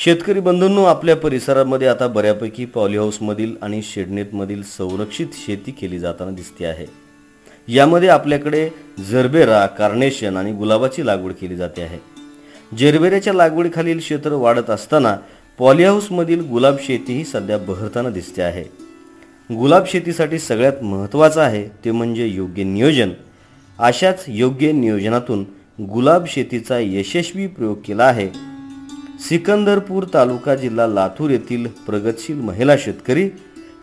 शेतकरी बंधूंनो, आपल्या परिसरामध्ये आता बऱ्यापैकी पॉलीहाऊसमधील आणि शेडनेटमधील संरक्षित शेती केली जाताना दिसते आहे। यामध्ये आपल्याकडे जरबेरा, कार्नेशन आणि गुलाबाची लागवड केली जाते आहे। जरबेऱ्याच्या लागवडीखालील क्षेत्र वाढत असताना पॉलीहाऊसमधील गुलाब शेतीही सध्या बहरताना दिसते आहे। गुलाब शेतीसाठी सगळ्यात महत्त्वाचं आहे ते म्हणजे योग्य नियोजन। अशाच योग्य नियोजनातून गुलाब शेतीचा यशस्वी प्रयोग केला आहे सिकंदरपूर तालुका जिल्हा लातूर येथील प्रगतशील महिला शेतकरी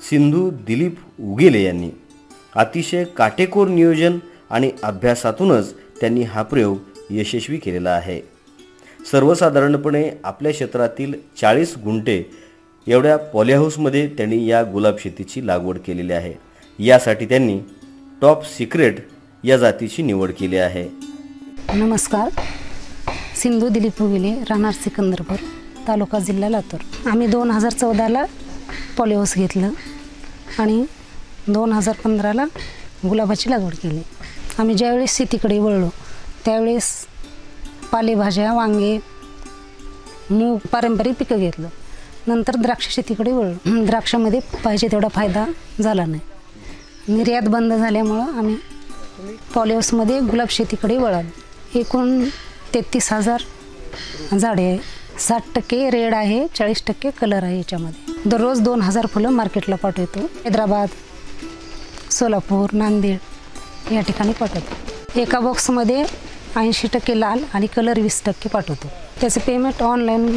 सिंधू दिलीप उगेले यांनी। अतिशय काटेकोर नियोजन आणि अभ्यासातूनच त्यांनी हा प्रयोग यशस्वी केलेला आहे। सर्वसाधारणपणे आपल्या क्षेत्रातील 40 गुंठे एवढ्या पॉलीहाऊसमध्ये त्यांनी या गुलाब शेतीची लागवड केलेली आहे। यासाठी त्यांनी टॉप सिक्रेट या जातीची निवड केली आहे। नमस्कार, सिंधू दिलीप उगेले, राहणार सिकंदरपूर, तालुका जिल्हा लातूर। आम्ही 2014ला पॉलीहाऊस घेतलं आणि 2015ला गुलाबाची लागवड केली। आम्ही ज्यावेळेस शेतीकडे वळलो त्यावेळेस पालेभाज्या, वांगे, मूग, पारंपरिक पिकं घेतलं। नंतर द्राक्ष शेतीकडे वळलो। द्राक्षामध्ये पाहिजे तेवढा फायदा झाला नाही। निर्यात बंद झाल्यामुळं आम्ही पॉलीहाऊसमध्ये गुलाब शेतीकडे वळालो। एकूण 33,000 झाडे आहे। 60% रेड आहे, 40% कलर आहे। याच्यामध्ये दररोज 2,000 फुलं मार्केटला पाठवतो। हैदराबाद, सोलापूर, नांदेड या ठिकाणी पाठवतो। एका बॉक्समध्ये 80% लाल आणि कलर 20% पाठवतो। त्याचे पेमेंट ऑनलाईन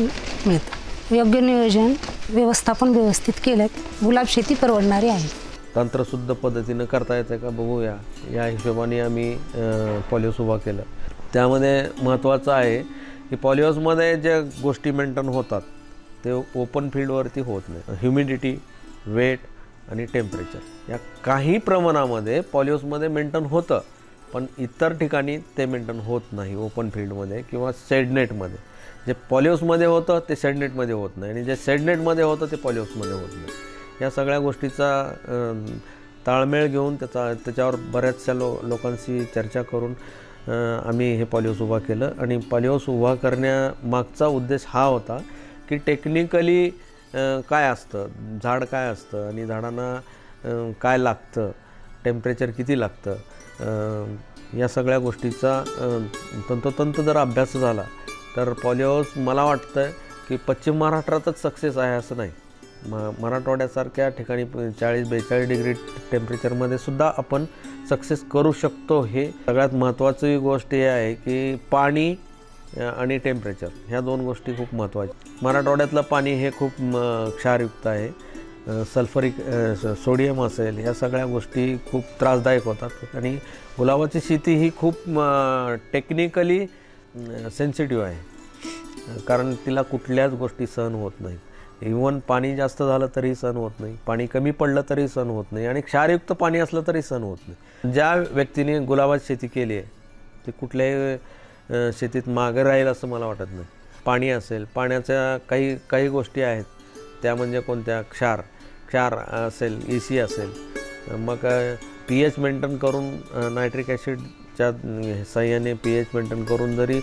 मिळतं। योग्य नियोजन, व्यवस्थापन व्यवस्थित केलं गुलाब शेती परवडणारी आहे। तंत्रशुद्ध पद्धतीनं करता येतं का बघूया, या हिशोबाने आम्ही पॉलीहाऊस उभा केलं। त्यामध्ये महत्त्वाचं आहे की पॉलीहाऊसमध्ये ज्या गोष्टी मेंटेन होतात ते ओपन फील्डवरती होत नाही। ह्युमिडिटी, वेट आणि टेम्परेचर या काही प्रमाणामध्ये पॉलीहाऊसमध्ये मेंटेन होतं, पण इतर ठिकाणी ते मेंटेन होत नाही। ओपन फील्डमध्ये किंवा शेडनेटमध्ये जे पॉलीहाऊसमध्ये होतं ते शेडनेटमध्ये होत नाही, आणि जे शेडनेटमध्ये होतं ते पॉलीहाऊसमध्ये होत नाही। या सगळ्या गोष्टीचा ताळमेळ घेऊन त्याच्यावर बऱ्याचशा लोकांशी चर्चा करून आम्ही हे पॉलीहाऊस उभा केलं। आणि पॉलीहाऊस उभा करण्यामागचा उद्देश हा होता की टेक्निकली काय असतं, झाड काय असतं आणि झाडांना काय लागतं, टेम्परेचर किती लागतं, या सगळ्या गोष्टीचा तंतोतंत जर अभ्यास झाला तर पॉलीहाऊस मला वाटतं की पश्चिम महाराष्ट्रातच सक्सेस आहे असं नाही। मराठवाड्यासारख्या ठिकाणी 40-42 डिग्री टेम्परेचरमध्ये सुद्धा आपण सक्सेस करू शकतो। हे सगळ्यात महत्त्वाची गोष्ट हे आहे की पाणी आणि टेम्परेचर ह्या दोन गोष्टी खूप महत्त्वाच्या। मराठवाड्यातलं पाणी हे खूप क्षारयुक्त आहे। सल्फरिक सोडियम असेल, ह्या सगळ्या गोष्टी खूप त्रासदायक होतात। आणि गुलाबाची शेती ही खूप टेक्निकली सेन्सिटिव्ह आहे, कारण तिला कुठल्याच गोष्टी सहन होत नाहीत। इवन पाणी जास्त झालं तरी सहन होत नाही, पाणी कमी पडलं तरी सहन होत नाही, आणि क्षारयुक्त पाणी असलं तरी सहन होत नाही। ज्या व्यक्तीने गुलाबाची शेती केली आहे ते कुठल्याही शेतीत मागे राहील असं मला वाटत नाही। पाणी असेल, पाण्याच्या काही गोष्टी आहेत त्या म्हणजे कोणत्या, क्षार असेल, EC असेल, मग pH मेंटेन करून नायट्रिक ॲसिडच्या साह्याने pH मेंटेन करून जरी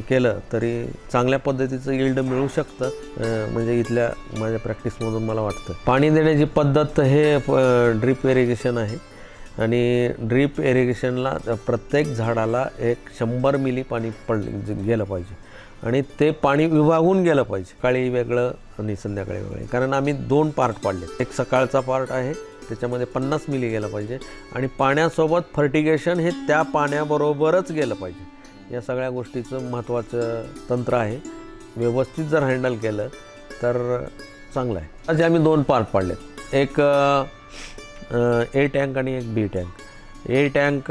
केलं तरी चांगल्या पद्धतीचं यील्ड मिळू शकतं। म्हणजे इथल्या माझ्या प्रॅक्टिसमधून मला वाटतं। पाणी देण्याची पद्धत हे ड्रीप इरिगेशन आहे, आणि ड्रीप इरिगेशनला प्रत्येक झाडाला 100 मिली पाणी गेलं पाहिजे, आणि ते पाणी विभागून गेलं पाहिजे। सकाळी वेगळं आणि संध्याकाळी वेगळं, कारण आम्ही 2 पार्ट पाडले। एक सकाळचा पार्ट आहे, त्याच्यामध्ये 50 मिली गेलं पाहिजे, आणि पाण्यासोबत फर्टिगेशन हे त्या पाण्याबरोबरच गेलं पाहिजे। या सगळ्या गोष्टीचं महत्त्वाचं तंत्र आहे। व्यवस्थित जर हँडल केलं तर चांगलं आहे। आज आम्ही 2 पार्ट पाडलेत, एक A टँक आणि एक B टँक। A टँक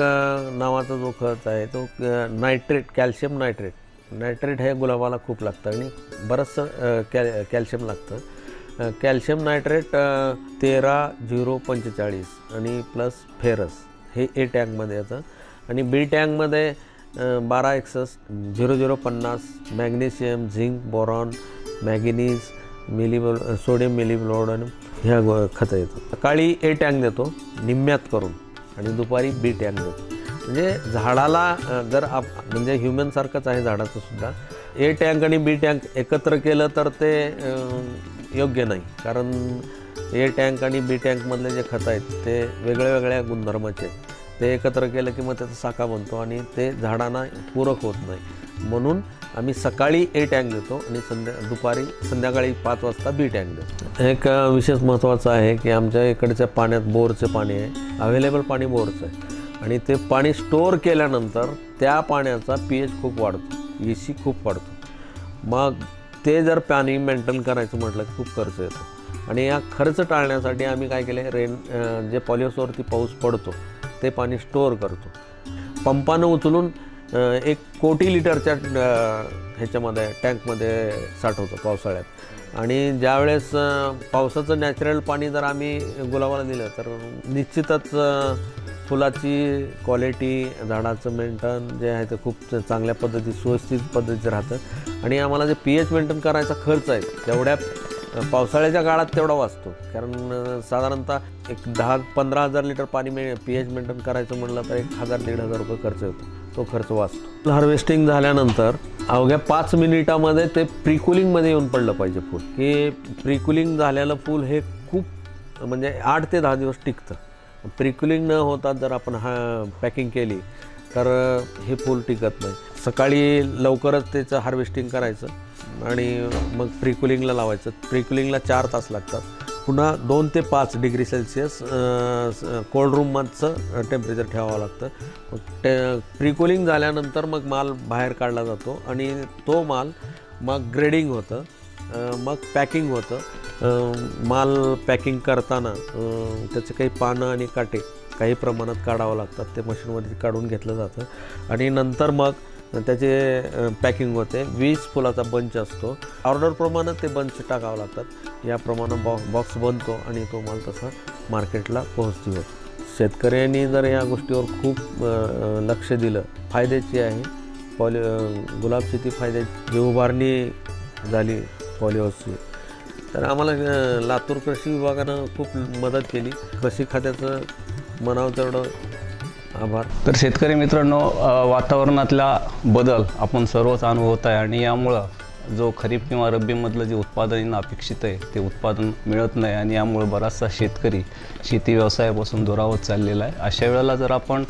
नावाचा जो खत आहे तो नायट्रेट, कॅल्शियम नायट्रेट हे गुलाबाला खूप लागतं आणि बरंचसं कॅल्शियम लागतं। कॅल्शियम नायट्रेट 13,045 आणि प्लस फेरस हे A टँकमध्ये येतं, आणि B टँकमध्ये 12 0050 magnesium, zinc, boron, manganese, sodium मिलीब्लोराइड ह्या खतं येतं। सकाळी A टँक देतो निम्म्यात करून, आणि दुपारी B टँक देतो। म्हणजे झाडाला जर म्हणजे ह्युमनसारखंच आहे झाडाचं सुद्धा, ए टँक आणि बी टँक एकत्र केलं तर ते योग्य नाही, कारण ए टँक आणि बी टँकमधले जे खतं आहेत ते वेगळ्या वेगळ्या गुणधर्माचे आहेत. ते एकत्र केलं की मग त्याचा साका बनतो आणि ते झाडांना पूरक होत नाही. म्हणून आम्ही सकाळी ए टँक देतो आणि संध्याकाळी 5 वाजता बी टँक देतो. एक विशेष महत्त्वाचं आहे की आमच्या इकडच्या पाण्यात बोरचं पाणी आहे, अवेलेबल पाणी बोरचं आहे आणि ते पाणी स्टोअर केल्यानंतर त्या पाण्याचा pH खूप वाढतो, EC खूप वाढतो. मग ते जर पाणी मेंटेन करायचं म्हटलं की खूप खर्च येतो आणि या खर्च टाळण्यासाठी आम्ही काय केले, जे पॉलिहाऊसवरती पाऊस पडतो ते पाणी स्टोअर करतो. पंपानं उचलून 1 कोटी लिटरच्या ह्याच्यामध्ये टँकमध्ये साठवतो पावसाळ्यात. आणि ज्यावेळेस पावसाचं नॅचरल पाणी जर आम्ही गुलाबाला दिलं तर निश्चितच फुलाची क्वालिटी, झाडाचं मेंटेन जे आहे ते खूप चांगल्या पद्धती, सुव्यवस्थित पद्धतीचं राहतं आणि आम्हाला जे pH मेंटेन करायचा खर्च आहे तेवढ्या पावसाळ्याच्या काळात तेवढा वाचतो. कारण साधारणतः 10-15 हजार लिटर पाणी pH मेंटेन करायचं म्हटलं तर 1,000-1,500 रुपये खर्च येतो, तो खर्च वाचतो. हार्वेस्टिंग झाल्यानंतर अवघ्या 5 मिनिटामध्ये ते प्रीकुलिंगमध्ये येऊन पडलं पाहिजे फूल, की प्रीकुलिंग झालेलं फूल हे खूप म्हणजे 8 ते 10 दिवस टिकतं. प्रीकुलिंग न होता जर आपण पॅकिंग केली तर हे फूल टिकत नाही. सकाळी लवकरच त्याचं हार्वेस्टिंग करायचं आणि मग प्रीकुलिंगला लावायचं. प्रीकुलिंगला 4 तास लागतात. पुन्हा 2 ते 5 डिग्री सेल्सिअस कोल्ड रूमचं टेम्परेचर ठेवावं लागतं. मग प्रीकुलिंग झाल्यानंतर मग माल बाहेर काढला जातो आणि तो माल मग ग्रेडिंग होतं, मग पॅकिंग होतं. माल पॅकिंग करताना त्याचे काही पानं आणि काटे काही प्रमाणात काढावं लागतात, ते मशीनमध्ये काढून घेतलं जातं आणि नंतर मग त्याचे पॅकिंग होते. 20 फुलाचा बंच असतो, ऑर्डरप्रमाणे ते बंच टाकावं लागतात. याप्रमाणे बॉक्स बनतो आणि तो माल तसा मार्केटला पोहोचतो. शेतकऱ्यांनी जर या गोष्टीवर खूप लक्ष दिलं, फायद्याची आहे. गुलाब शेती फायद्याची उभारणी झाली पॉलिहाऊसची तर आम्हाला लातूर कृषी विभागानं खूप मदत केली. कृषी खात्याचं म्हणावं तेवढं आभार. तर शेतकरी मित्रांनो, वातावरणातला बदल आपण सर्वच अनुभवत आहे आणि यामुळं जो खरीप किंवा रब्बीमधलं जे उत्पादन अपेक्षित आहे ते उत्पादन मिळत नाही आणि यामुळे बराचसा शेतकरी शेती व्यवसायापासून दुरावत चाललेला आहे. अशा वेळेला जर आपण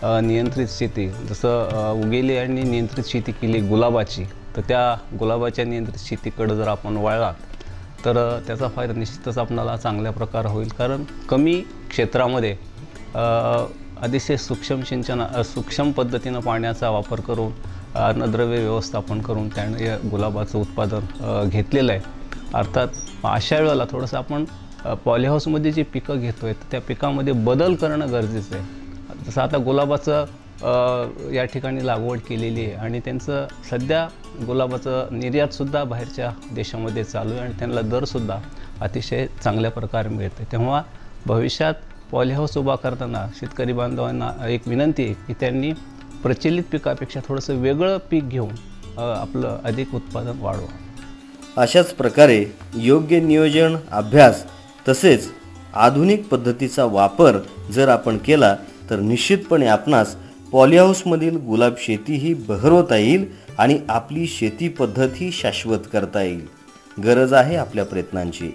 नियंत्रित शेती, जसं उगेली आणि नियंत्रित शेती केली गुलाबाची, तर त्या गुलाबाच्या नियंत्रित शेतीकडे जर आपण वळलात तर त्याचा फायदा निश्चितच आपल्याला चांगल्या प्रकारे होईल. कारण कमी क्षेत्रामध्ये अतिशय सूक्ष्म पद्धतीनं पाण्याचा वापर करून अन्नद्रव्य व्यवस्थापन करून त्याने गुलाबाचं उत्पादन घेतलेलं आहे. अर्थात अशा वेळेला थोडंसं आपण पॉलिहाऊसमध्ये जी पिकं घेतो आहे त्या पिकामध्ये बदल करणं गरजेचं आहे. जसं आता गुलाबाचं या ठिकाणी लागवड केलेली आहे आणि त्यांचं सध्या गुलाबाचं निर्यातसुद्धा बाहेरच्या देशामध्ये चालू आहे आणि त्यांना दरसुद्धा अतिशय चांगल्या प्रकारे मिळते. तेव्हा भविष्यात पॉलिहाऊस उभा करताना शेतकरी बांधवांना एक विनंती आहे की त्यांनी प्रचलित पिकापेक्षा थोडंसं वेगळं पीक घेऊन आपलं अधिक उत्पादन वाढवा. अशाच प्रकारे योग्य नियोजन, अभ्यास तसेच आधुनिक पद्धतीचा वापर जर आपण केला तर निश्चितपणे आपणास पॉलिहाऊसमधील गुलाब शेती ही बहरवता येईल आणि आपली शेती पद्धत ही शाश्वत करता येईल. गरज आहे आपल्या प्रयत्नांची.